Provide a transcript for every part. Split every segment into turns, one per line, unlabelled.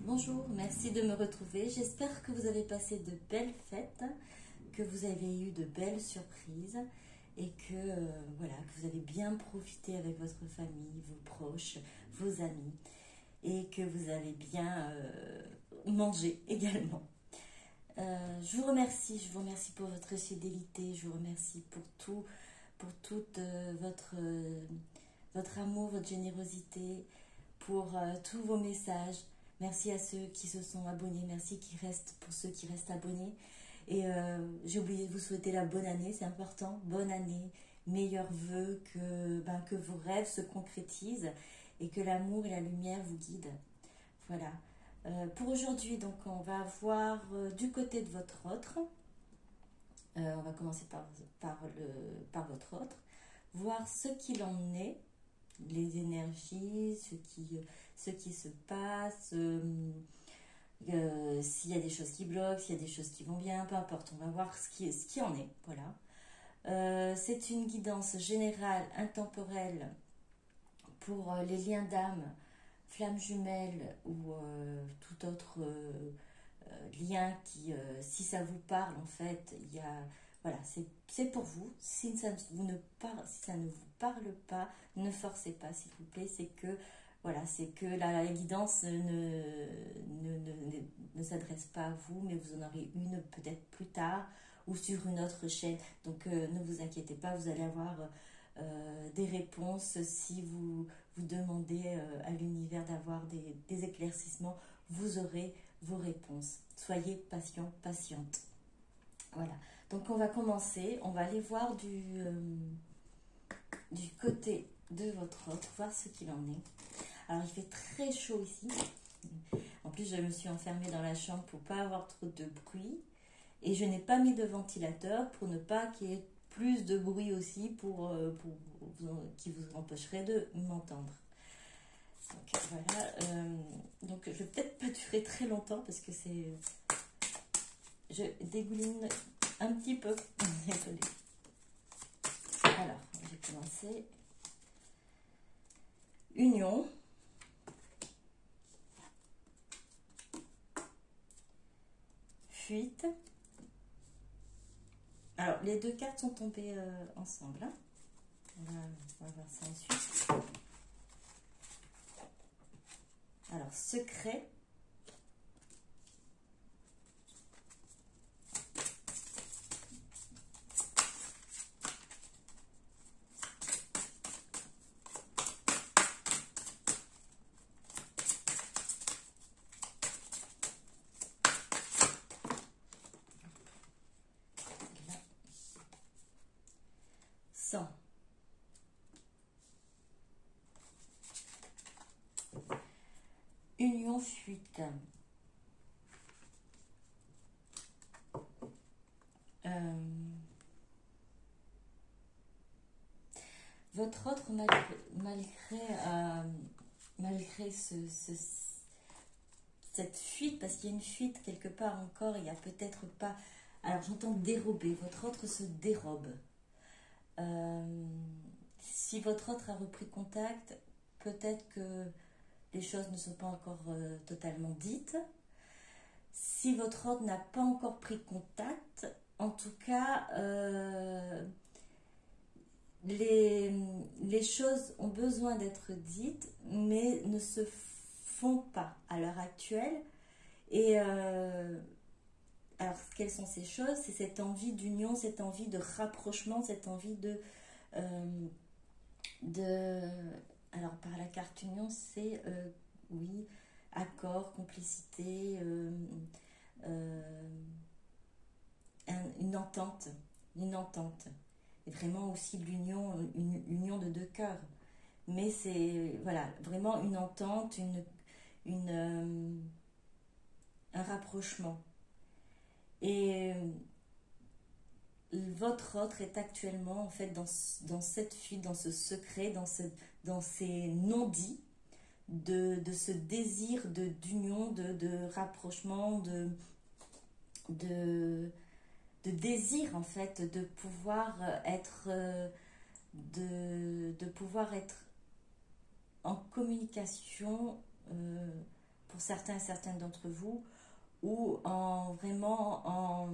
Bonjour, merci de me retrouver. J'espère que vous avez passé de belles fêtes, que vous avez eu de belles surprises et que, voilà, que vous avez bien profité avec votre famille, vos proches, vos amis et que vous avez bien mangé également. Je vous remercie pour votre fidélité, je vous remercie pour toute votre amour, votre générosité, pour tous vos messages. Merci à ceux qui se sont abonnés, merci pour ceux qui restent abonnés. Et j'ai oublié de vous souhaiter la bonne année, c'est important. Bonne année, meilleurs vœux, que vos rêves se concrétisent et que l'amour et la lumière vous guident. Voilà. Pour aujourd'hui, donc, on va voir du côté de votre autre. On va commencer par votre autre. Voir ce qu'il en est, les énergies, ce qui se passe, s'il y a des choses qui bloquent, s'il y a des choses qui vont bien, peu importe, on va voir ce qui en est. Voilà. C'est une guidance générale, intemporelle pour les liens d'âme, flammes jumelles ou tout autre lien qui, si ça vous parle, en fait, il y a, voilà, c'est pour vous. Si ça ne vous parle pas, ne forcez pas, s'il vous plaît. C'est que, voilà, c'est que la guidance ne s'adresse pas à vous, mais vous en aurez une peut-être plus tard ou sur une autre chaîne. Donc, ne vous inquiétez pas, vous allez avoir des réponses. Si vous demandez à l'univers d'avoir des éclaircissements, vous aurez vos réponses. Soyez patient, patiente. Voilà. Donc on va commencer. On va aller voir du côté de votre autre, voir ce qu'il en est. Alors il fait très chaud ici. En plus je me suis enfermée dans la chambre pour pas avoir trop de bruit. Et je n'ai pas mis de ventilateur pour ne pas qu'il y ait plus de bruit aussi qui vous empêcherait de m'entendre. Donc voilà, donc je vais peut-être pas durer très longtemps parce que je dégouline un petit peu. Désolée. Alors, je vais commencer. Union. Fuite. Alors, les deux cartes sont tombées ensemble. Hein. On va voir ça ensuite. Alors, secret. Sang. Union, fuite. Votre autre, malgré cette fuite, parce qu'il y a une fuite quelque part encore, il n'y a peut-être pas... Alors j'entends dérober, votre autre se dérobe. Si votre autre a repris contact, peut-être que les choses ne sont pas encore totalement dites. Si votre autre n'a pas encore pris contact, en tout cas, les choses ont besoin d'être dites, mais ne se font pas à l'heure actuelle. Et alors, quelles sont ces choses? C'est cette envie d'union, cette envie de rapprochement, cette envie alors, par la carte union, c'est, oui, accord, complicité, une entente. Et vraiment aussi l'union, une union de deux cœurs. Mais c'est, voilà, vraiment une entente, un rapprochement. Et votre autre est actuellement en fait dans cette fuite, dans ce secret, dans ces non-dits, de ce désir d'union, de rapprochement, de désir en fait de pouvoir être en communication pour pour certains et certaines d'entre vous, ou en vraiment en,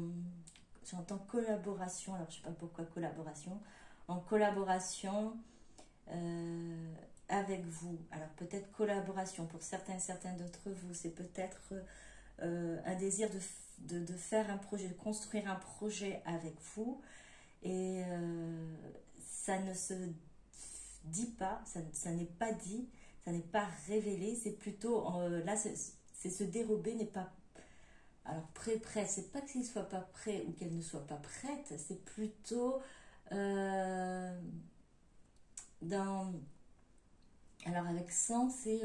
j'entends collaboration, alors je ne sais pas pourquoi collaboration, en collaboration avec vous. Alors peut-être collaboration pour certains et certaines d'entre vous, c'est peut-être un désir de faire un projet, de construire un projet avec vous, et ça ne se dit pas, ça n'est pas dit, ça n'est pas révélé, c'est plutôt, là c'est se dérober, n'est pas, alors prêt, c'est pas qu'il ne soit pas prêt ou qu'elle ne soit pas prête, c'est plutôt dans, alors avec ça, c'est,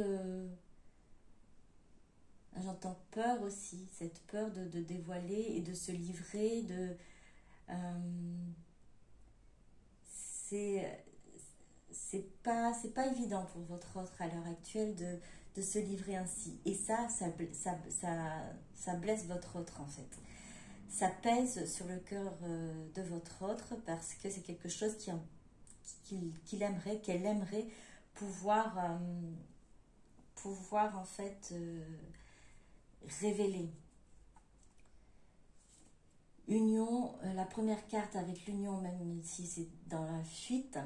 j'entends peur aussi, cette peur de dévoiler et de se livrer, c'est c'est pas évident pour votre autre à l'heure actuelle de se livrer ainsi. Et ça blesse votre autre en fait. Ça pèse sur le cœur de votre autre parce que c'est quelque chose qu'il aimerait, qu'elle aimerait pouvoir, pouvoir en fait révéler. Union, la première carte avec l'union, même si c'est dans la fuite,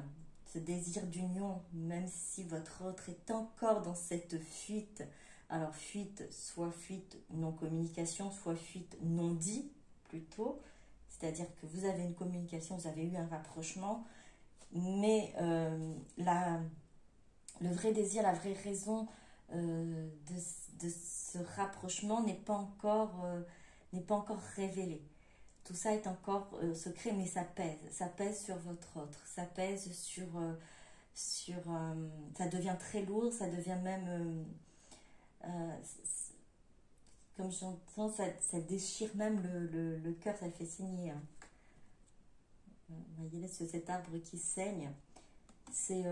ce désir d'union, même si votre autre est encore dans cette fuite, alors fuite, soit fuite non-communication, soit fuite non-dit plutôt, c'est-à-dire que vous avez une communication, vous avez eu un rapprochement, mais le vrai désir, la vraie raison de ce rapprochement n'est pas encore révélée. Tout ça est encore secret, mais ça pèse sur votre autre, ça pèse ça devient très lourd, ça devient même, comme j'entends, ça déchire même le cœur, ça fait saigner. Hein. Vous voyez là, cet arbre qui saigne, c'est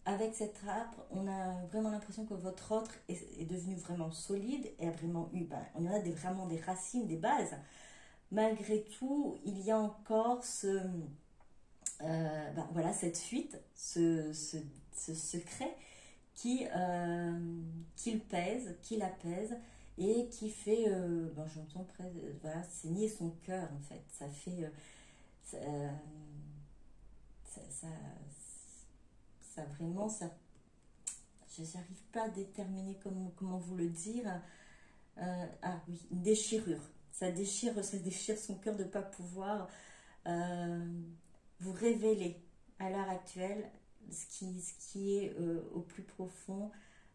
avec cet arbre, on a vraiment l'impression que votre autre est devenu vraiment solide et a vraiment eu, on en a vraiment des racines, des bases. Malgré tout, il y a encore voilà, cette fuite, ce secret qui pèse, qui l'apaise et qui fait, j'entends voilà, saigner son cœur en fait. Ça fait, ça vraiment, je n'arrive pas à déterminer comment vous le dire. Oui, une déchirure. Ça déchire son cœur de ne pas pouvoir vous révéler à l'heure actuelle ce qui est au plus profond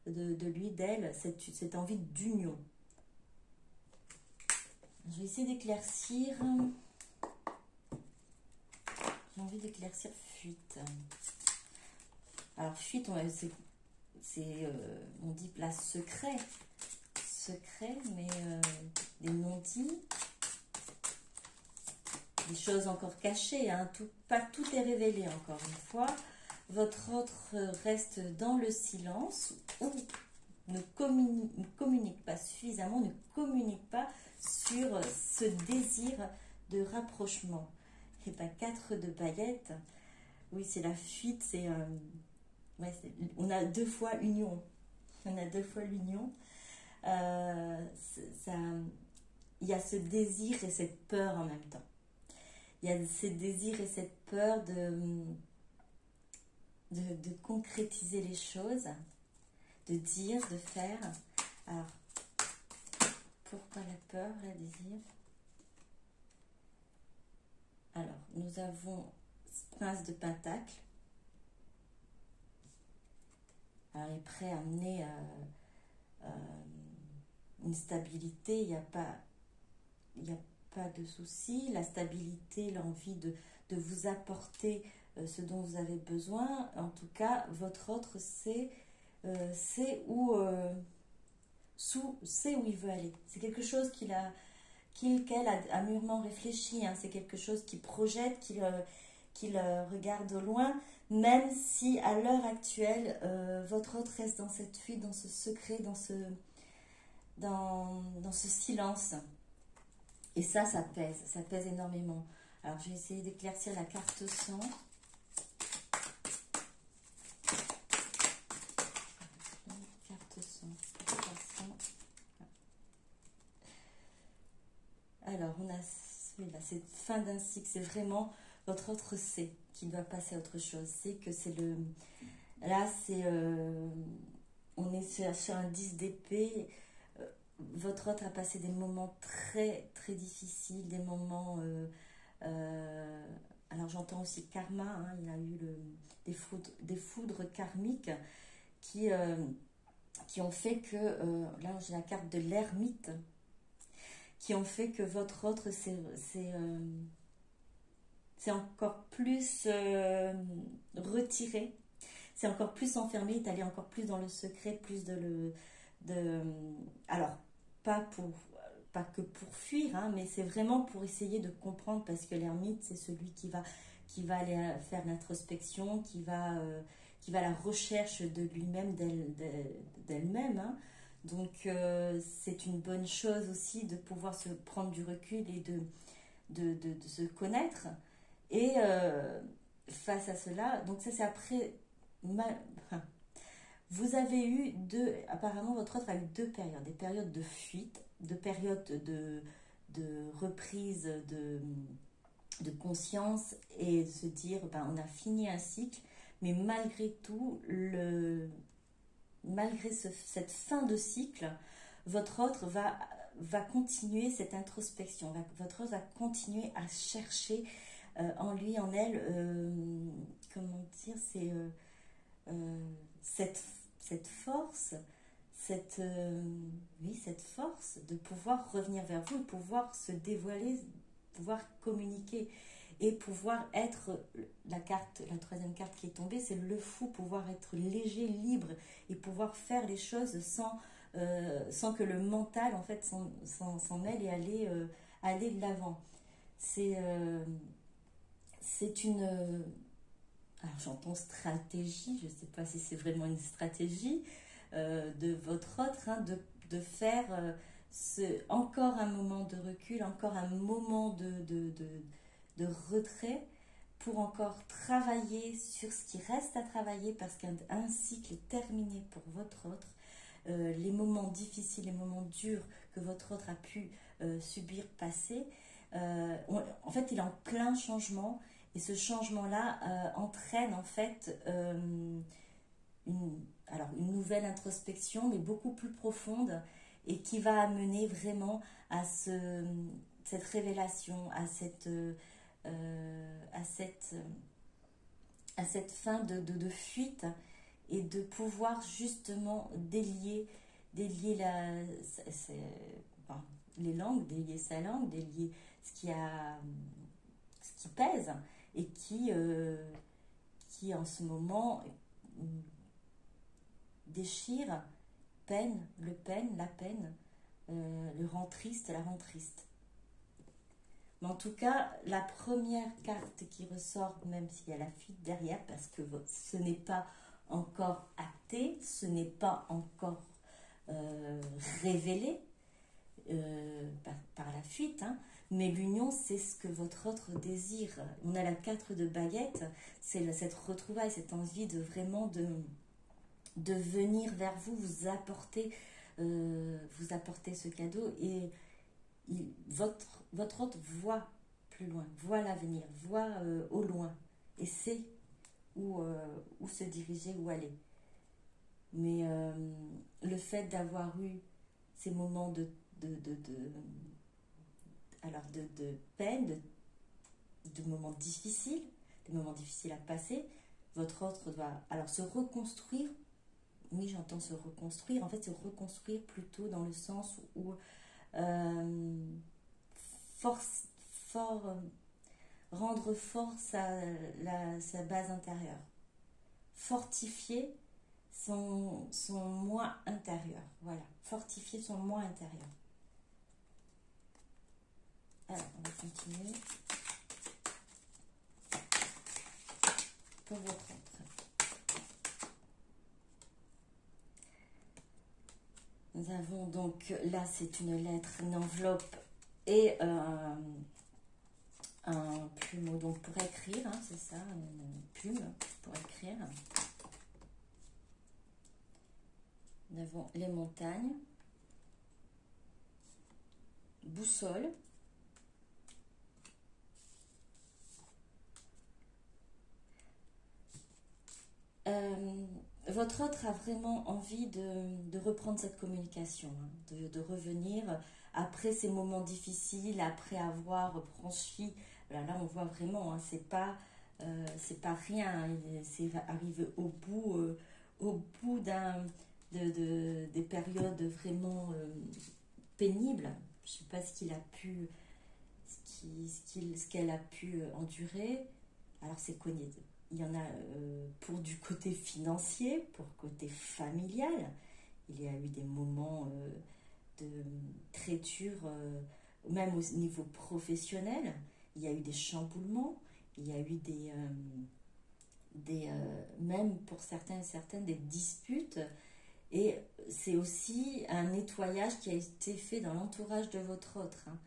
de lui, d'elle, cette envie d'union. Je vais essayer d'éclaircir. J'ai envie d'éclaircir fuite. Alors fuite, on dit place secret, mais des non-dits, des choses encore cachées, hein, pas tout est révélé encore une fois. Votre autre reste dans le silence ou ne communique pas suffisamment, ne communique pas sur ce désir de rapprochement. Et bien 4 de paillettes, oui c'est la fuite, c'est... on a 2 fois union. On a 2 fois l'union. Il y a ce désir et cette peur en même temps. Il y a ce désir et cette peur de concrétiser les choses, de dire, de faire. Alors, pourquoi la peur, le désir? Alors, nous avons Prince de Pentacle. Alors, il est prêt à amener une stabilité, il n'y a pas de souci. La stabilité, l'envie de vous apporter ce dont vous avez besoin. En tout cas, votre autre sait où il veut aller. C'est quelque chose qu'elle a mûrement réfléchi. Hein. C'est quelque chose qu'il projette, qu'il regarde au loin. Même si à l'heure actuelle, votre autre reste dans cette fuite, dans ce secret, dans ce silence. Et ça pèse énormément. Alors, je vais essayer d'éclaircir la carte 100. Alors, on a celui-là, c'est fin d'un cycle, c'est vraiment votre autre C qui doit passer à autre chose. C'est que c'est le... Là, c'est... on est sur un 10 d'épée. Votre autre a passé des moments très, très difficiles, des moments... alors, j'entends aussi karma, hein, il a eu des foudres karmiques qui ont fait que... là, j'ai la carte de l'ermite, qui ont fait que votre autre, c'est encore plus retiré, c'est encore plus enfermé, est allé encore plus dans le secret, plus alors, pas que pour fuir, hein, mais c'est vraiment pour essayer de comprendre, parce que l'ermite, c'est celui qui va aller faire l'introspection, qui va à la recherche de lui-même, d'elle-même, hein. Donc, c'est une bonne chose aussi de pouvoir se prendre du recul et de se connaître. Et face à cela, donc ça c'est après, vous avez eu apparemment votre autre a eu deux périodes, des périodes de fuite, de périodes de reprise de conscience et de se dire, on a fini un cycle, mais malgré tout, malgré cette fin de cycle, votre autre va continuer cette introspection, votre autre va continuer à chercher en lui, en elle, comment dire, c'est cette force, cette force de pouvoir revenir vers vous, de pouvoir se dévoiler, pouvoir communiquer et pouvoir être la troisième carte qui est tombée, c'est le fou, pouvoir être léger, libre et pouvoir faire les choses sans que le mental en fait s'en mêle et aller de l'avant. C'est une... alors j'entends stratégie, je ne sais pas si c'est vraiment une stratégie de votre autre, hein, de faire encore un moment de recul, encore un moment de retrait pour encore travailler sur ce qui reste à travailler, parce qu'un cycle est terminé pour votre autre. Les moments difficiles, les moments durs que votre autre a pu subir, passer, en fait il est en plein changement, et ce changement-là entraîne en fait une nouvelle introspection, mais beaucoup plus profonde, et qui va amener vraiment à cette révélation, à cette fin de fuite, et de pouvoir justement délier les langues, délier sa langue, délier ce qui pèse, et qui en ce moment déchire, la peine, le rend triste, la rend triste. Mais en tout cas, la première carte qui ressort, même s'il y a la fuite derrière, parce que ce n'est pas encore acté, ce n'est pas encore révélé par la fuite, hein, mais l'union, c'est ce que votre autre désire. On a la 4 de baguette, c'est cette retrouvaille, cette envie de vraiment de venir vers vous, vous apporter ce cadeau, et votre autre voit plus loin, voit l'avenir, voit au loin, et sait où se diriger, où aller. Mais le fait d'avoir eu ces moments de peine, de moments difficiles, des moments difficiles à passer, votre autre doit alors se reconstruire. Oui, j'entends se reconstruire. En fait, se reconstruire plutôt dans le sens où rendre fort sa base intérieure, fortifier son moi intérieur. Voilà, fortifier son moi intérieur. Alors, on va continuer. Pour votre autre. Nous avons donc, là c'est une lettre, une enveloppe et un plumeau, donc pour écrire, hein, c'est ça, une plume pour écrire. Nous avons les montagnes, boussole, Votre autre a vraiment envie de reprendre cette communication, hein, de revenir après ces moments difficiles, après avoir franchi. Là, on voit vraiment, hein, c'est pas rien, hein, c'est arrivé au bout des périodes vraiment pénibles. Je ne sais pas ce qu'il a pu, ce qu'elle a pu endurer. Alors c'est connu. Il y en a pour du côté financier, pour côté familial. Il y a eu des moments de très durs, même au niveau professionnel. Il y a eu des chamboulements, il y a eu même pour certains et certaines, des disputes. Et c'est aussi un nettoyage qui a été fait dans l'entourage de votre autre, hein.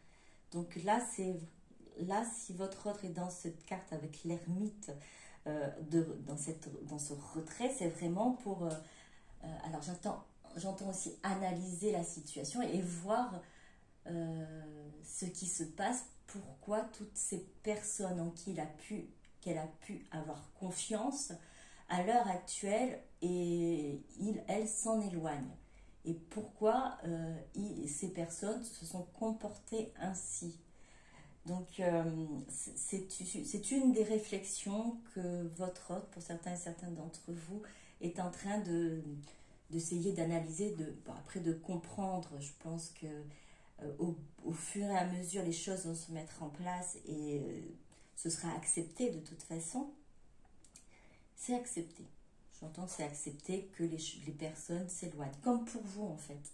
Donc là, si votre autre est dans cette carte avec l'ermite, dans ce retrait, c'est vraiment pour... alors j'entends aussi analyser la situation et voir ce qui se passe, pourquoi toutes ces personnes en qui qu'elle a pu avoir confiance, à l'heure actuelle, et elle s'en éloigne. Et pourquoi ces personnes se sont comportées ainsi. Donc, c'est une des réflexions que votre hôte, pour certains et certaines d'entre vous, est en train d'essayer d'analyser, après de comprendre. Je pense que au fur et à mesure, les choses vont se mettre en place et ce sera accepté de toute façon. C'est accepté. J'entends que c'est accepté que les personnes s'éloignent, comme pour vous en fait.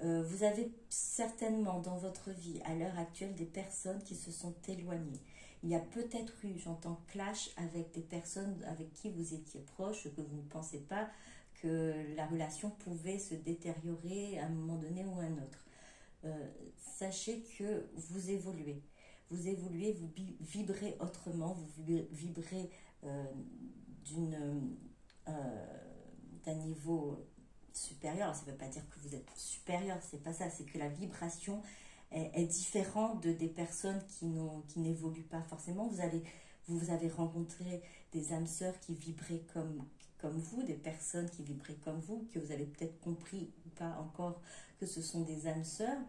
Vous avez certainement dans votre vie, à l'heure actuelle, des personnes qui se sont éloignées. Il y a peut-être eu, j'entends, clash avec des personnes avec qui vous étiez proche, que vous ne pensez pas que la relation pouvait se détériorer à un moment donné ou à un autre. Sachez que vous évoluez. Vous évoluez, vous vibrez autrement, vous vibrez d'un niveau supérieur. Alors, ça ne veut pas dire que vous êtes supérieur, c'est pas ça, c'est que la vibration est différente des personnes qui n'évoluent pas forcément. Vous avez rencontré des âmes sœurs qui vibraient comme vous, des personnes qui vibraient comme vous, que vous avez peut-être compris ou pas encore que ce sont des âmes sœurs.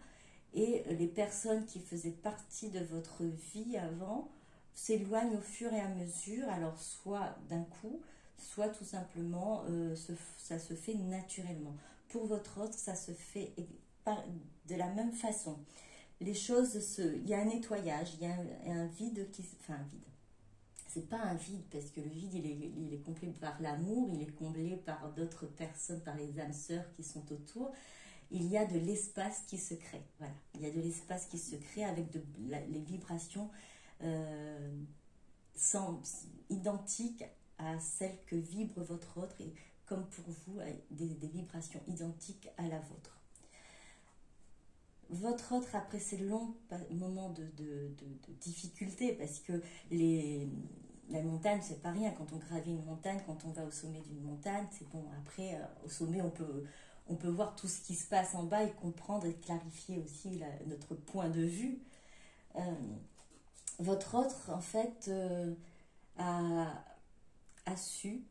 Et les personnes qui faisaient partie de votre vie avant s'éloignent au fur et à mesure, alors soit d'un coup, soit tout simplement ça se fait naturellement. Pour votre autre, ça se fait de la même façon. Les choses, il y a un nettoyage, il y a un vide enfin un vide. C'est pas un vide parce que le vide il est comblé par l'amour, il est comblé par d'autres personnes, par les âmes sœurs qui sont autour. Il y a de l'espace qui se crée. Voilà, il y a de l'espace qui se crée avec les vibrations identiques à celles que vibre votre autre et comme pour vous, des vibrations identiques à la vôtre. Votre autre, après ces longs moments de difficulté, parce que la montagne, c'est pas rien. Quand on gravit une montagne, quand on va au sommet d'une montagne, c'est bon. Après, au sommet, on peut voir tout ce qui se passe en bas et comprendre et clarifier aussi notre point de vue. Votre autre, en fait, a su,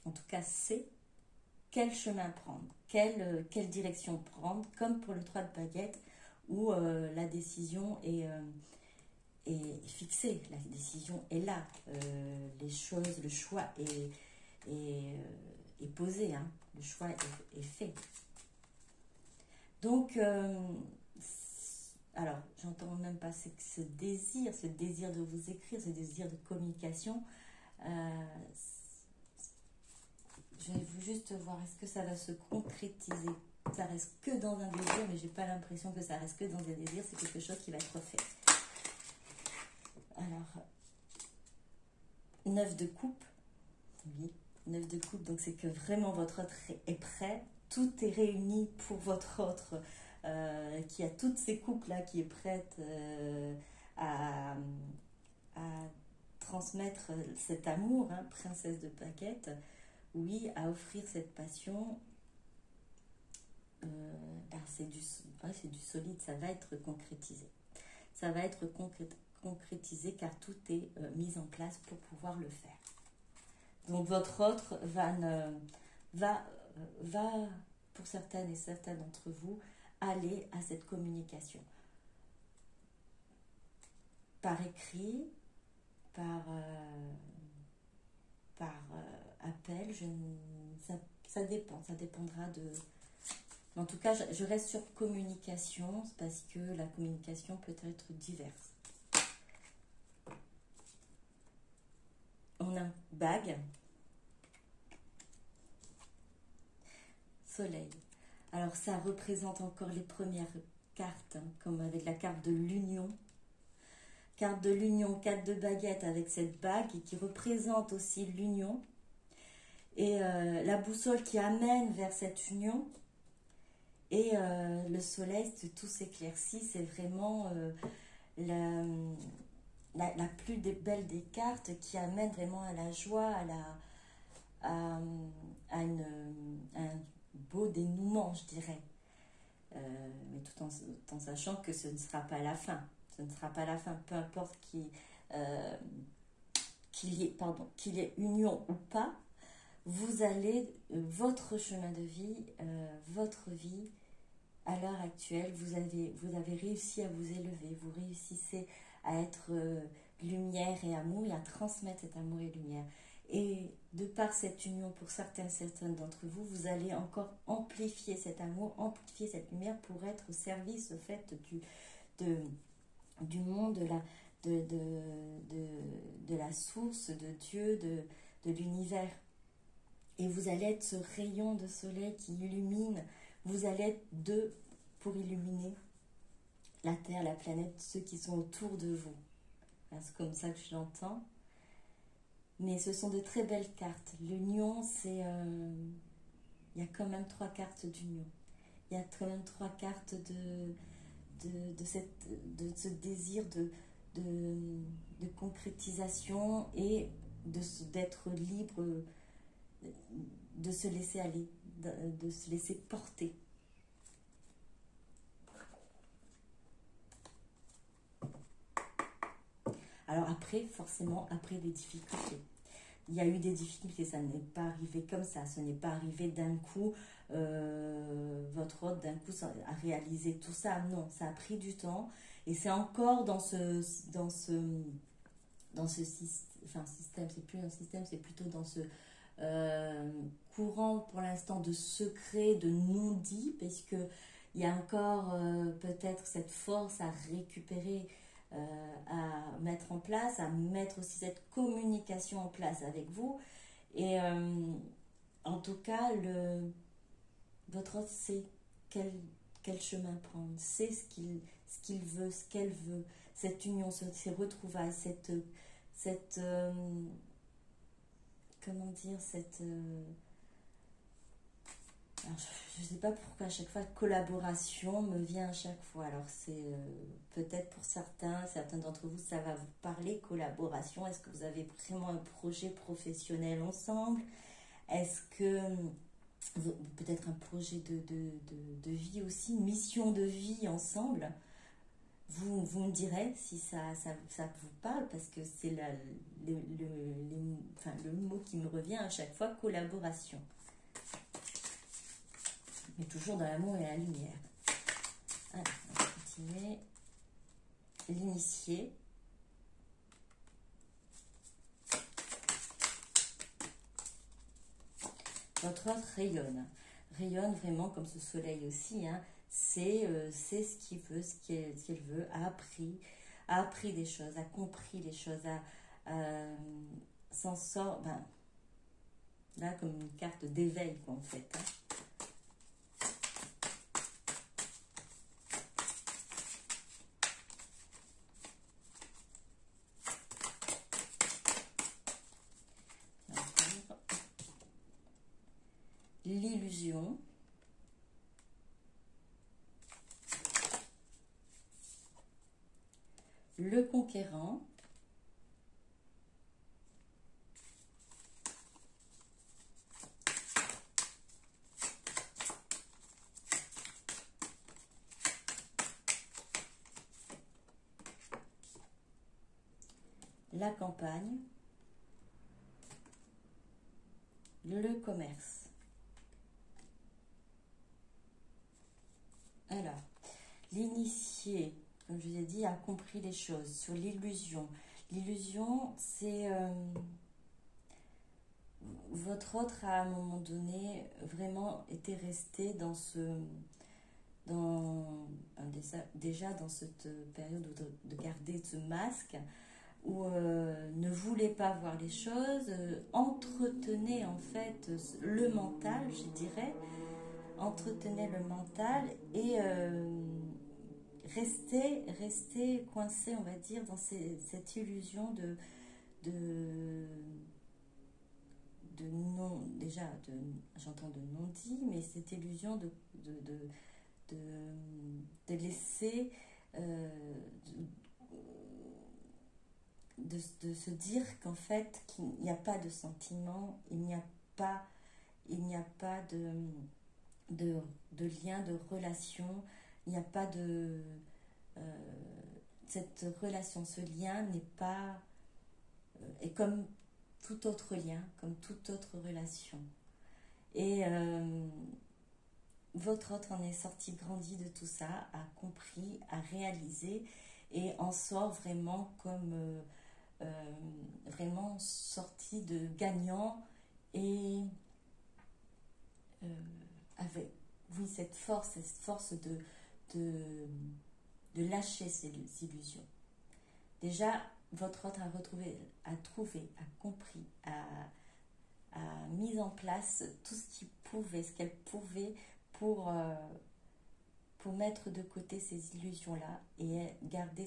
en tout cas sait, quel chemin prendre, quelle direction prendre, comme pour le 3 de baguette, où la décision est fixée, la décision est là, les choses, le choix est posé, hein, le choix est fait. Donc, alors, j'entends même pas ce désir de vous écrire, ce désir de communication. Je vais juste voir, est-ce que ça va se concrétiser? Ça reste que dans un désir, mais j'ai pas l'impression que ça reste que dans un désir, c'est quelque chose qui va être fait. Alors, 9 de coupe, oui, 9 de coupe, donc c'est que vraiment votre autre est prêt, tout est réuni pour votre autre, qui a toutes ces coupes-là, qui est prête à transmettre cet amour, hein, princesse de baguette, oui, à offrir cette passion. C'est du solide, ça va être concrétisé. Ça va être concrétisé car tout est mis en place pour pouvoir le faire. Donc votre autre va, pour certaines et certains d'entre vous, aller à cette communication. Par écrit, par appel, ça dépend, ça dépendra de... En tout cas, je reste sur communication parce que la communication peut être diverse. On a bague, soleil. Alors ça représente encore les premières cartes, hein, comme avec la carte de l'union. Carte de l'union, carte de baguette avec cette bague qui représente aussi l'union. Et la boussole qui amène vers cette union. Et le soleil, tout s'éclaircit. C'est vraiment la plus belle des cartes qui amène vraiment à la joie, à un beau dénouement, je dirais. Mais tout en sachant que ce ne sera pas la fin. Ce ne sera pas la fin, peu importe qu'il y ait union ou pas. Vous allez, votre chemin de vie, votre vie, à l'heure actuelle, vous avez réussi à vous élever, vous réussissez à être lumière et amour et à transmettre cet amour et lumière. Et de par cette union, pour certaines d'entre vous, vous allez encore amplifier cet amour, amplifier cette lumière pour être au service, au fait, du monde, de la source, de Dieu, de l'univers. Et vous allez être ce rayon de soleil qui illumine. Vous allez être deux pour illuminer la Terre, la planète, ceux qui sont autour de vous. C'est comme ça que je l'entends. Mais ce sont de très belles cartes. L'union, c'est... il y a quand même 3 cartes d'union. Il y a quand même 3 cartes de ce désir de concrétisation et d'être libre, de se laisser aller, de se laisser porter. Alors après, forcément, après des difficultés. Il y a eu des difficultés, ça n'est pas arrivé comme ça, ce n'est pas arrivé d'un coup, votre hôte d'un coup a réalisé tout ça. Non, ça a pris du temps et c'est encore dans ce système, c'est plus un système, c'est plutôt dans ce courant pour l'instant de secret, de non-dit, parce que il y a encore peut-être cette force à récupérer, à mettre en place, à mettre aussi cette communication en place avec vous. Et en tout cas, votre hôte sait quel chemin prendre, sait ce qu'il veut, ce qu'elle veut, cette union, ces retrouvailles, cette comment dire, alors, je ne sais pas pourquoi à chaque fois collaboration me vient à chaque fois. Alors c'est peut-être pour certains d'entre vous ça va vous parler, collaboration. Est-ce que vous avez vraiment un projet professionnel ensemble? Est-ce que peut-être un projet de vie aussi, une mission de vie ensemble? Vous me direz si ça vous parle, parce que c'est le mot qui me revient à chaque fois, collaboration. Mais toujours dans l'amour et la lumière. Alors, on va continuer. L'initié. Votre autre rayonne. Rayonne vraiment comme ce soleil aussi, hein. C'est ce qu'il veut, ce qu'elle veut, a appris des choses, a compris des choses, s'en sort, là comme une carte d'éveil en fait. Hein. L'illusion. Le conquérant. La campagne. le commerce. Alors, l'initié, comme je vous ai dit, a compris les choses. Sur l'illusion. L'illusion, c'est... votre autre a, à un moment donné, vraiment été resté dans ce... déjà dans cette période de garder ce masque, où ne voulait pas voir les choses, entretenait en fait le mental, je dirais, entretenait le mental et restait coincé, on va dire, dans cette illusion de non, déjà, j'entends de non-dit, mais cette illusion de laisser, de se dire qu'en fait, qu'il n'y a pas de sentiment, il n'y a pas de lien, de relation, il n'y a pas de... cette relation, ce lien n'est pas... est comme tout autre lien, comme toute autre relation. Et votre autre en est sorti grandi de tout ça, a compris, a réalisé et en sort vraiment comme vraiment sorti de gagnant et avec oui cette force de, de lâcher ces illusions. Déjà, votre autre a trouvé, a compris, a mis en place tout ce qu'il pouvait, ce qu'elle pouvait pour mettre de côté ces illusions-là et garder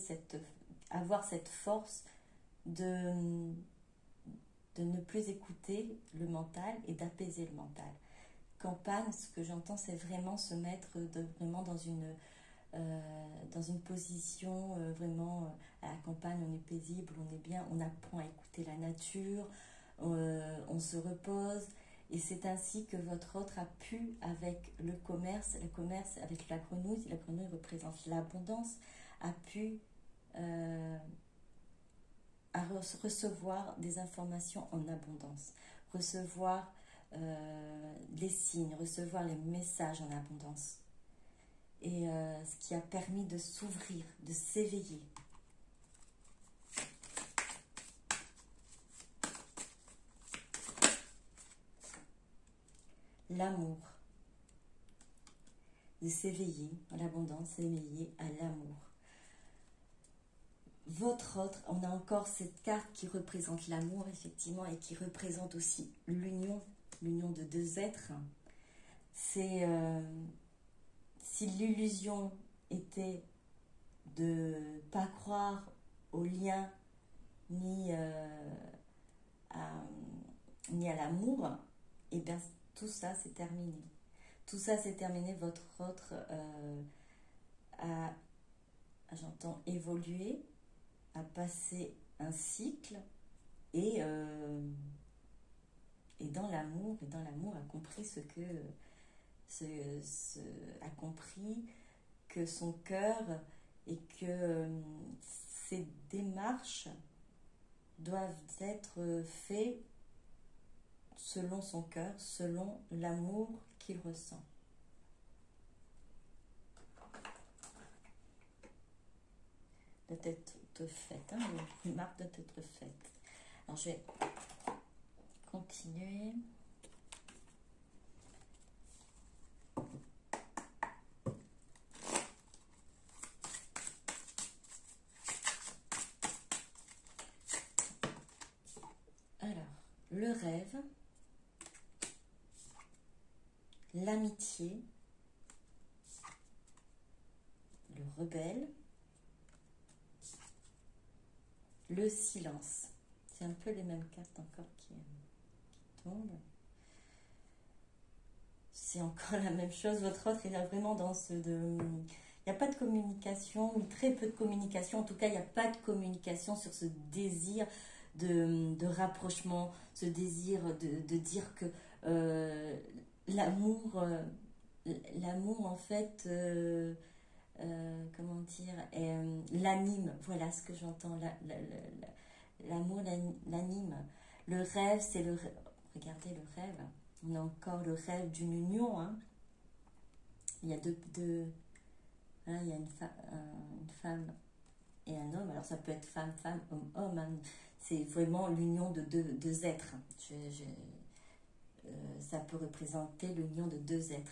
avoir cette force de ne plus écouter le mental et d'apaiser le mental. Campagne, ce que j'entends, c'est vraiment se mettre vraiment dans une position vraiment à la campagne, on est paisible, on est bien, on apprend à écouter la nature, on se repose et c'est ainsi que votre autre a pu avec le commerce avec la grenouille représente l'abondance, a pu à recevoir des informations en abondance, recevoir les signes, recevoir les messages en abondance. Et ce qui a permis de s'ouvrir, de s'éveiller. L'amour. De s'éveiller à l'abondance, s'éveiller à l'amour. Votre autre, on a encore cette carte qui représente l'amour, effectivement, et qui représente aussi l'union de deux êtres. C'est... si l'illusion était de ne pas croire au lien ni à l'amour, et bien tout ça c'est terminé. Tout ça c'est terminé, votre autre j'entends évoluer, a passé un cycle et dans l'amour a compris a compris que son cœur et que ces démarches doivent être faites selon son cœur, selon l'amour qu'il ressent. Doit être faite, hein, les remarques doivent être faites. Alors je vais continuer. Le rêve, l'amitié, le rebelle, le silence. C'est un peu les mêmes cartes encore qui tombent. C'est encore la même chose. Votre autre, il est vraiment dans il n'y a pas de communication, ou très peu de communication. En tout cas, il n'y a pas de communication sur ce désir de rapprochement, ce désir de dire que l'amour en fait, comment dire, l'anime. Voilà ce que j'entends. L'amour l'anime. Le rêve, c'est regardez le rêve. On a encore le rêve d'une union. Hein. Il y a voilà, il y a une femme et un homme. Alors ça peut être femme, femme, homme, homme. Hein. C'est vraiment l'union de deux êtres. Ça peut représenter l'union de deux êtres.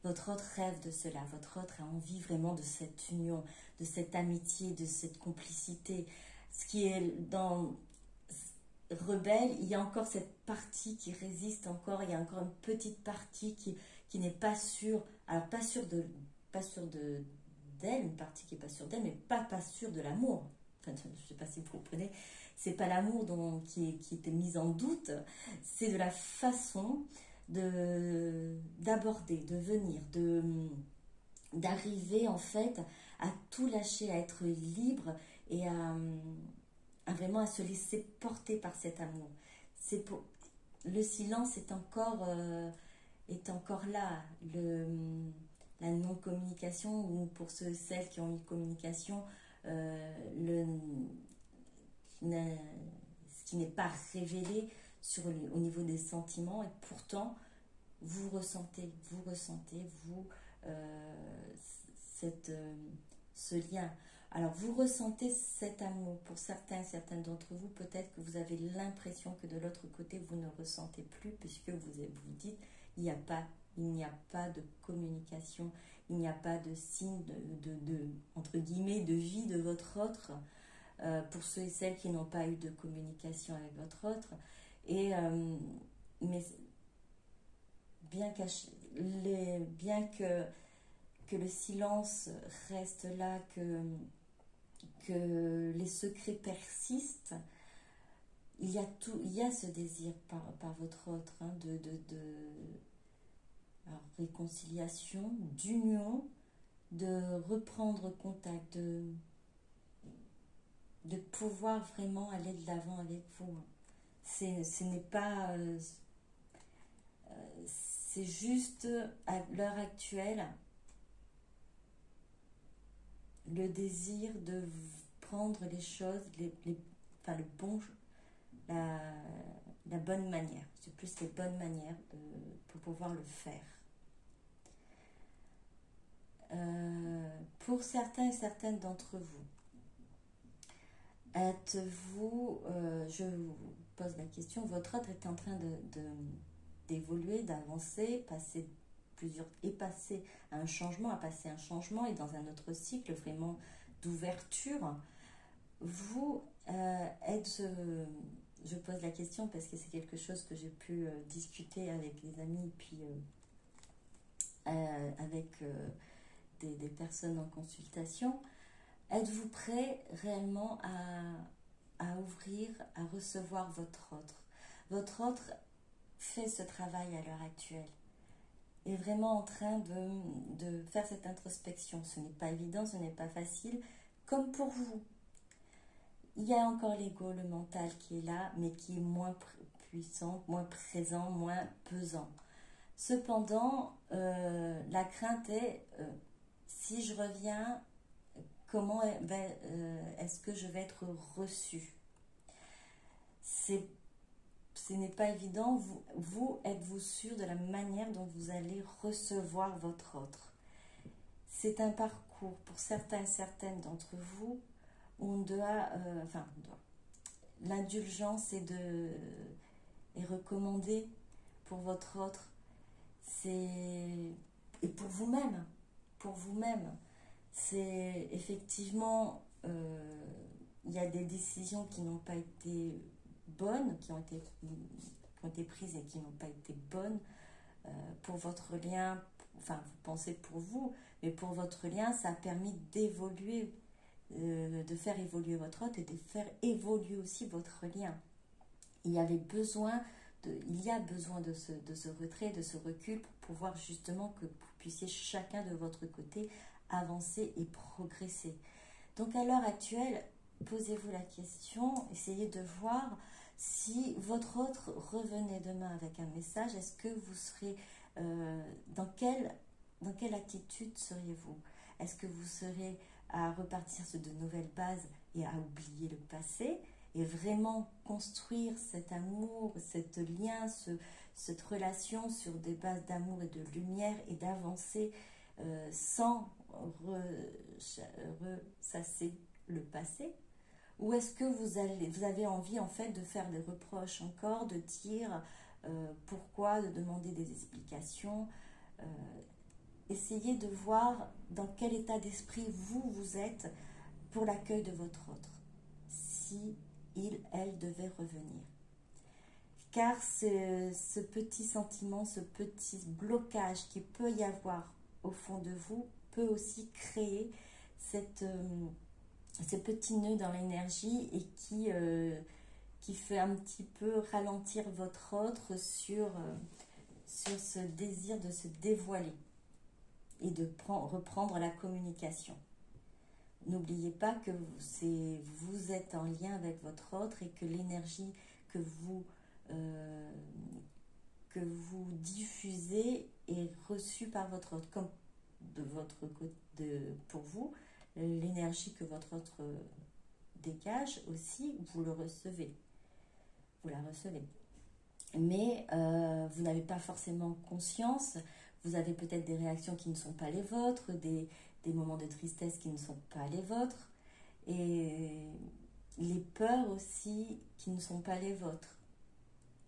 Votre autre rêve de cela, votre autre a envie vraiment de cette union, de cette amitié, de cette complicité. Ce qui est dans Rebelle, il y a encore cette partie qui résiste encore, il y a encore une petite partie qui n'est pas sûre, alors pas sûre d'elle, une partie qui n'est pas sûre d'elle, mais pas sûre de l'amour. Enfin, je ne sais pas si vous comprenez, c'est pas l'amour qui était mis en doute, c'est de la façon d'aborder, de venir, d'arriver en fait à tout lâcher, à être libre et vraiment à se laisser porter par cet amour. Le silence est encore là. La non-communication, ou pour celles qui ont une communication, ce qui n'est pas révélé au niveau des sentiments, et pourtant vous ressentez ce lien. Alors vous ressentez cet amour. Pour certaines d'entre vous, peut-être que vous avez l'impression que de l'autre côté vous ne ressentez plus, puisque vous dites il n'y a pas de communication, il n'y a pas de signe entre guillemets de vie de votre autre, pour ceux et celles qui n'ont pas eu de communication avec votre autre. Et mais bien que le silence reste là, que les secrets persistent, il y a ce désir par votre autre, hein, alors, réconciliation, d'union, de reprendre contact, de pouvoir vraiment aller de l'avant avec vous. Ce n'est pas... c'est juste, à l'heure actuelle, le désir de prendre les choses, la bonne manière. C'est plus les bonnes manières pour pouvoir le faire. Pour certains et certaines d'entre vous, êtes-vous, je vous pose la question, votre autre est en train d'évoluer, d'avancer, passer à un changement, à passer un changement et dans un autre cycle vraiment d'ouverture. Vous je pose la question parce que c'est quelque chose que j'ai pu discuter avec les amis, puis avec des personnes en consultation. Êtes-vous prêt réellement à ouvrir, à recevoir votre autre? Votre autre fait ce travail à l'heure actuelle, est vraiment en train de faire cette introspection. Ce n'est pas évident, ce n'est pas facile, comme pour vous. Il y a encore l'ego, le mental qui est là, mais qui est moins puissant, moins présent, moins pesant. Cependant, la crainte est, si je reviens, comment est-ce que je vais être reçue? Ce n'est pas évident. Vous êtes-vous sûr de la manière dont vous allez recevoir votre autre? C'est un parcours pour certains et certaines d'entre vous où on doit, l'indulgence est recommandée pour votre autre. Et pour vous-même, c'est effectivement, il y a des décisions qui n'ont pas été bonnes, qui ont été prises et qui n'ont pas été bonnes pour votre lien. Enfin, vous pensez pour vous, mais pour votre lien, ça a permis d'évoluer, de faire évoluer votre autre et de faire évoluer aussi votre lien. Il y a besoin de ce retrait, de ce recul, pour pouvoir justement que vous puissiez chacun de votre côté avancer et progresser. Donc à l'heure actuelle, posez-vous la question, essayez de voir si votre autre revenait demain avec un message, est-ce que vous serez, dans quelle attitude seriez-vous? Est-ce que vous serez à repartir sur de nouvelles bases et à oublier le passé et vraiment construire cet amour, cet lien, cette relation sur des bases d'amour et de lumière et d'avancer sans ressasser le passé? Ou est-ce que vous avez envie en fait de faire des reproches encore, de dire pourquoi, de demander des explications? Essayez de voir dans quel état d'esprit vous êtes pour l'accueil de votre autre, si elle devait revenir. Car ce petit sentiment, ce petit blocage qui peut y avoir au fond de vous peut aussi créer ce petit nœud dans l'énergie et qui fait un petit peu ralentir votre autre sur ce désir de se dévoiler et de reprendre la communication. N'oubliez pas que vous êtes en lien avec votre autre et que l'énergie que vous diffusez est reçue par votre autre, comme de votre côté, pour vous, l'énergie que votre autre dégage aussi, vous la recevez. Mais vous n'avez pas forcément conscience, vous avez peut-être des réactions qui ne sont pas les vôtres, des moments de tristesse qui ne sont pas les vôtres, et les peurs aussi qui ne sont pas les vôtres.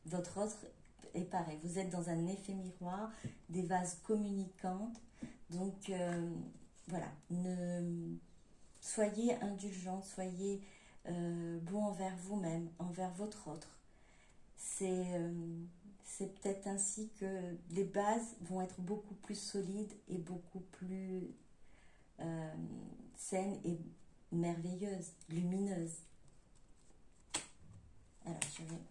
Votre autre est pareil, vous êtes dans un effet miroir, des vases communicantes, donc voilà, soyez indulgents, soyez bon envers vous-même, envers votre autre. C'est peut-être ainsi que les bases vont être beaucoup plus solides et beaucoup plus saines et merveilleuses, lumineuses. Alors, je vais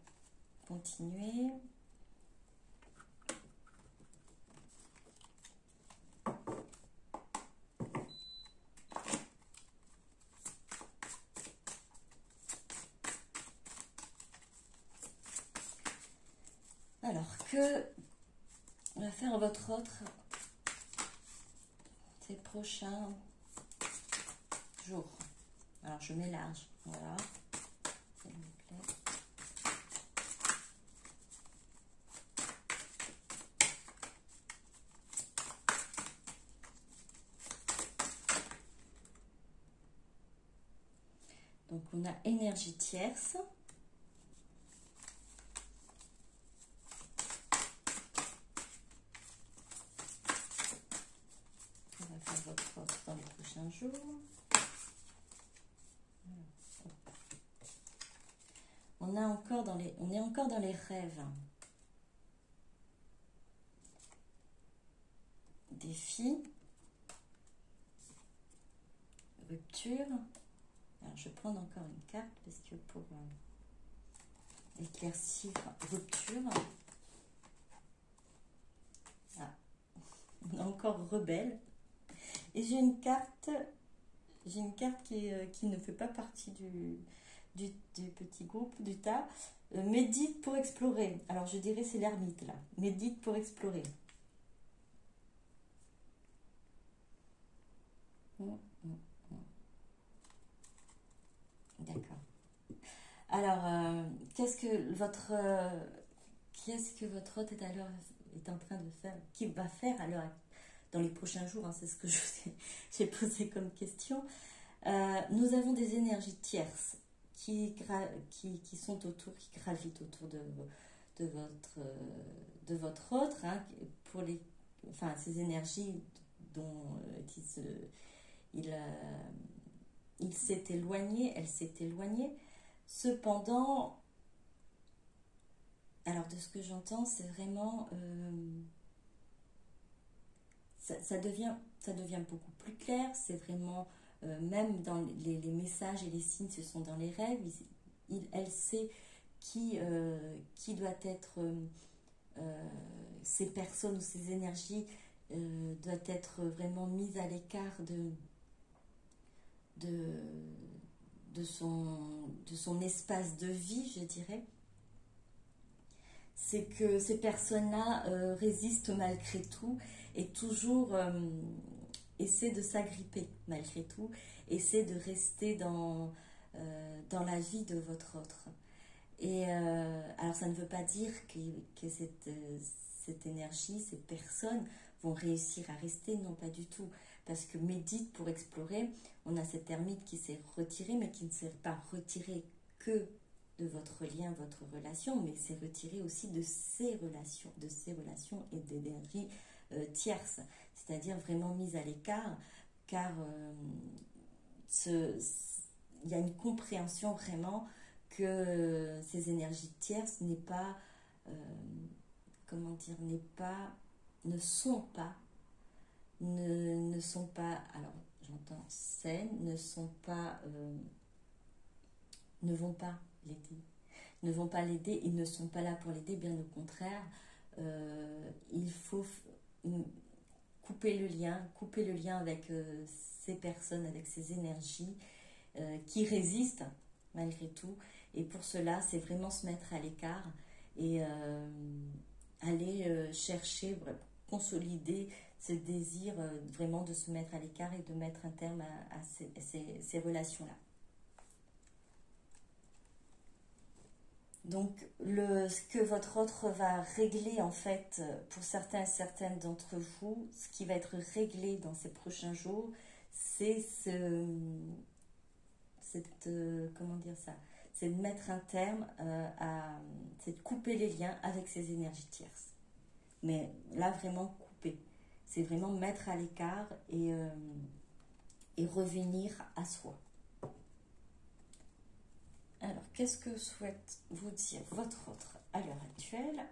continuer. Alors, que va faire votre autre ces prochains jours? Alors, je mets large, voilà, s'il vous plaît. Donc, on a énergie tierce. Dans les prochains jours. On est encore dans les rêves. Défi. Rupture. Alors je vais prendre encore une carte parce que pour éclaircir rupture. Ah. On est encore rebelle. Et j'ai une carte qui ne fait pas partie du petit groupe, du tas. Médite pour explorer. Alors je dirais c'est l'ermite là. Médite pour explorer. D'accord. Alors, qu'est-ce que votre hôte est en train de faire, qui va faire à l'heure dans les prochains jours, hein, c'est ce que j'ai posé comme question. Nous avons des énergies tierces qui sont autour, qui gravitent autour de votre autre, hein, pour ces énergies dont il s'est éloigné, elle s'est éloignée. Cependant, alors de ce que j'entends, c'est vraiment ça devient beaucoup plus clair. C'est vraiment même dans les messages et les signes, ce sont dans les rêves. Elle sait qui doit être ces personnes ou ces énergies doit être vraiment mise à l'écart de son espace de vie, je dirais. C'est que ces personnes-là résistent malgré tout et toujours essaient de s'agripper malgré tout, essaient de rester dans dans la vie de votre autre. Et alors ça ne veut pas dire que cette énergie, ces personnes vont réussir à rester, non pas du tout. Parce que médite pour explorer, on a cette ermite qui s'est retirée, mais qui ne s'est pas retirée que de votre lien, votre relation, mais s'est retirée aussi de ces relations et d'énergie tierce, c'est-à-dire vraiment mise à l'écart, car il y a une compréhension vraiment que ces énergies tierces n'est pas, comment dire, ne sont pas, alors j'entends saines, ne vont pas l'aider, ils ne sont pas là pour l'aider, bien au contraire, il faut couper le lien avec ces personnes, avec ces énergies qui résistent malgré tout. Et pour cela, c'est vraiment se mettre à l'écart et aller chercher, consolider ce désir vraiment de se mettre à l'écart et de mettre un terme à ces relations-là. Donc, ce que votre autre va régler, en fait, pour certains et certaines d'entre vous, ce qui va être réglé dans ces prochains jours, c'est comment dire ça, c'est de mettre un terme c'est de couper les liens avec ces énergies tierces. Mais là, vraiment couper. C'est vraiment mettre à l'écart et revenir à soi. Alors, qu'est-ce que souhaite vous dire votre autre à l'heure actuelle?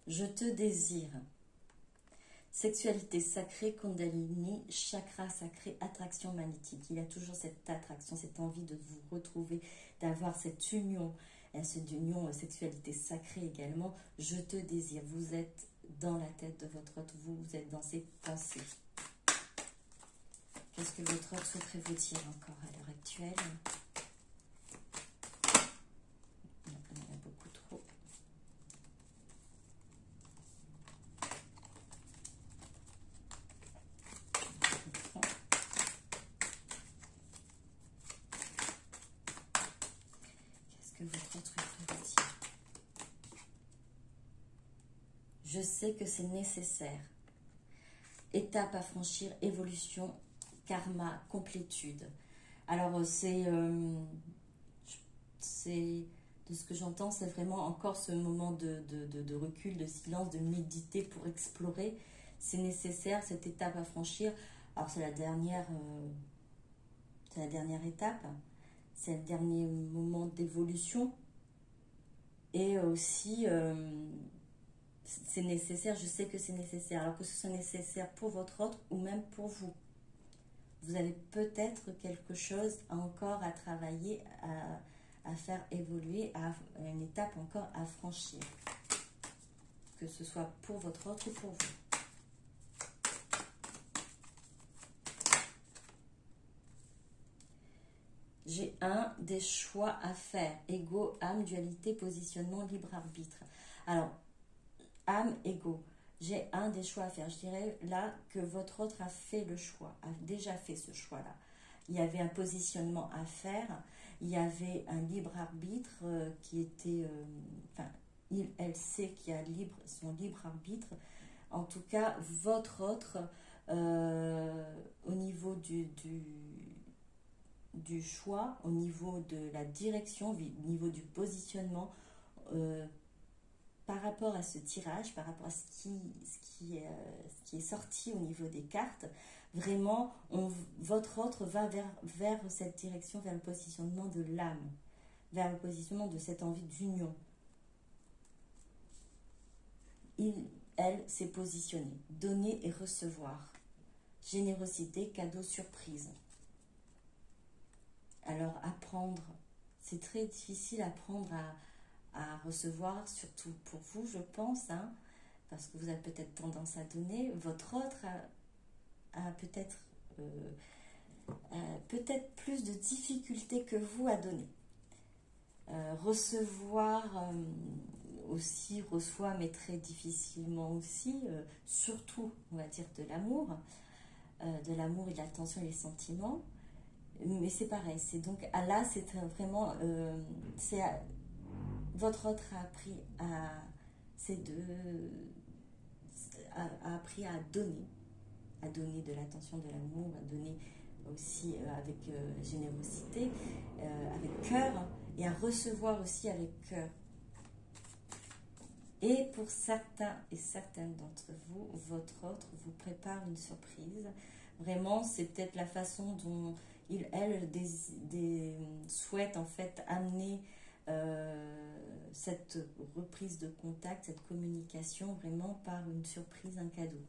Je te désire. Sexualité sacrée, Kundalini, chakra sacré, attraction magnétique. Il y a toujours cette attraction, cette envie de vous retrouver, d'avoir cette union, sexualité sacrée également. Je te désire. Vous êtes dans la tête de votre autre, vous êtes dans ses pensées. Qu'est-ce que votre autre souhaiterait vous dire encore à l'heure actuelle? Il y en a beaucoup trop. Votre autre souhaiterait vous dire? Je sais que c'est nécessaire. Étape à franchir, évolution, karma, complétude. Alors c'est de ce que j'entends, c'est vraiment encore ce moment de recul, de silence, de méditer pour explorer. C'est nécessaire, cette étape à franchir. Alors c'est la dernière étape. C'est le dernier moment d'évolution. Et aussi, c'est nécessaire, je sais que c'est nécessaire. Alors que ce soit nécessaire pour votre autre ou même pour vous. Vous avez peut-être quelque chose encore à travailler, à faire évoluer, à une étape encore à franchir. Que ce soit pour votre autre ou pour vous. J'ai des choix à faire. Ego, âme, dualité, positionnement, libre arbitre. Alors, âme, ego. J'ai des choix à faire. Je dirais là que votre autre a fait le choix, a déjà fait ce choix-là. Il y avait un positionnement à faire. Il y avait un libre arbitre qui était... elle sait qu'il y a son libre arbitre. En tout cas, votre autre, au niveau du choix, au niveau de la direction, au niveau du positionnement, par rapport à ce tirage, par rapport à ce qui est sorti au niveau des cartes, vraiment, votre autre va vers cette direction, vers le positionnement de l'âme, vers le positionnement de cette envie d'union. Elle s'est positionnée, donner et recevoir, générosité, cadeau, surprise. Alors, apprendre, c'est très difficile d'apprendre à recevoir, surtout pour vous, je pense, hein, parce que vous avez peut-être tendance à donner. Votre autre a peut-être plus de difficultés que vous à donner. Recevoir aussi, reçoit, mais très difficilement aussi, surtout, on va dire, de l'amour et de l'attention et les sentiments. Mais c'est pareil, c'est donc là, c'est vraiment, votre autre a appris a appris à donner de l'attention, de l'amour, à donner aussi avec générosité, avec cœur, et à recevoir aussi avec cœur. Et pour certains et certaines d'entre vous, votre autre vous prépare une surprise. Vraiment, c'est peut-être la façon dont elle souhaite en fait amener cette reprise de contact, cette communication vraiment par une surprise, un cadeau.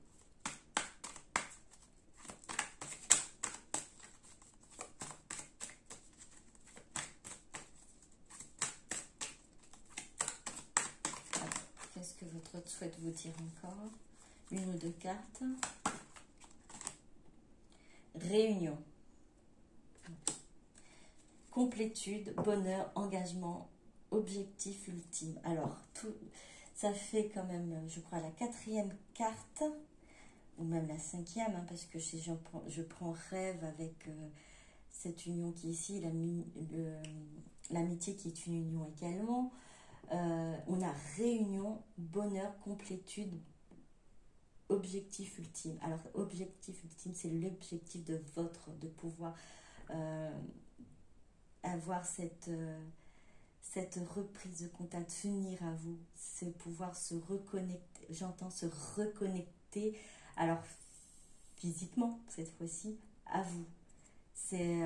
Qu'est-ce que votre autre souhaite vous dire encore? Une ou deux cartes. Réunion. Complétude, bonheur, engagement, objectif ultime. Alors, ça fait quand même, je crois, la 4e carte, ou même la 5e, hein, parce que je prends rêve avec cette union qui est ici, l'amitié qui est une union également. On a réunion, bonheur, complétude, objectif ultime. Alors, objectif ultime, c'est l'objectif de pouvoir avoir cette reprise de contact, s'unir à vous, c'est pouvoir se reconnecter, j'entends se reconnecter, alors physiquement, cette fois-ci, à vous. C'est...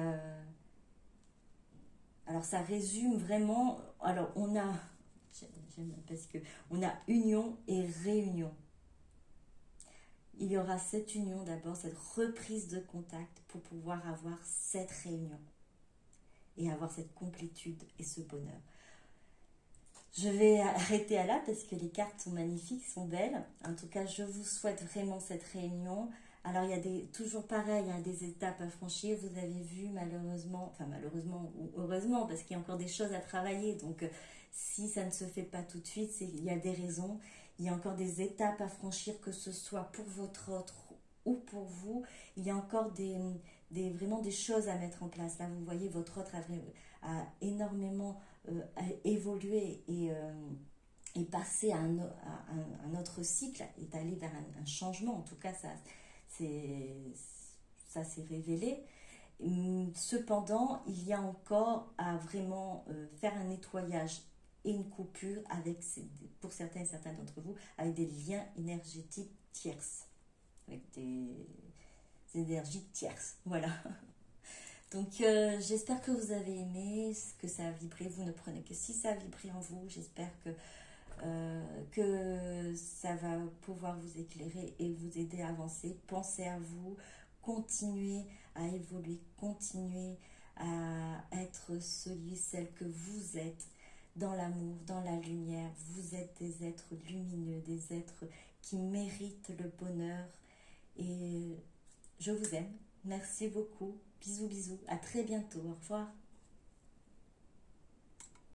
alors, ça résume vraiment... Alors, on a... J'aime parce que on a union et réunion. Il y aura cette union d'abord, cette reprise de contact pour pouvoir avoir cette réunion et avoir cette complétude et ce bonheur. Je vais arrêter à là parce que les cartes sont magnifiques, sont belles. En tout cas, je vous souhaite vraiment cette réunion. Alors, il y a toujours pareil, il y a des étapes à franchir. Vous avez vu, malheureusement ou heureusement, parce qu'il y a encore des choses à travailler. Donc, si ça ne se fait pas tout de suite, il y a des raisons. Il y a encore des étapes à franchir, que ce soit pour votre autre ou pour vous. Il y a encore vraiment des choses à mettre en place. Là, vous voyez, votre autre a énormément évolué et passé à un autre cycle, est allé vers un changement. En tout cas, ça s'est révélé. Cependant, il y a encore à vraiment faire un nettoyage et une coupure pour certains et certains d'entre vous, avec des liens énergétiques tierces, avec des énergies tierces. Voilà. Donc, j'espère que vous avez aimé, que ça a vibré. Vous ne prenez que si ça a vibré en vous. J'espère que ça va pouvoir vous éclairer et vous aider à avancer. Pensez à vous, continuez à évoluer, continuez à être celle que vous êtes, dans l'amour, dans la lumière. Vous êtes des êtres lumineux, des êtres qui méritent le bonheur. Et je vous aime. Merci beaucoup. Bisous, bisous. À très bientôt. Au revoir.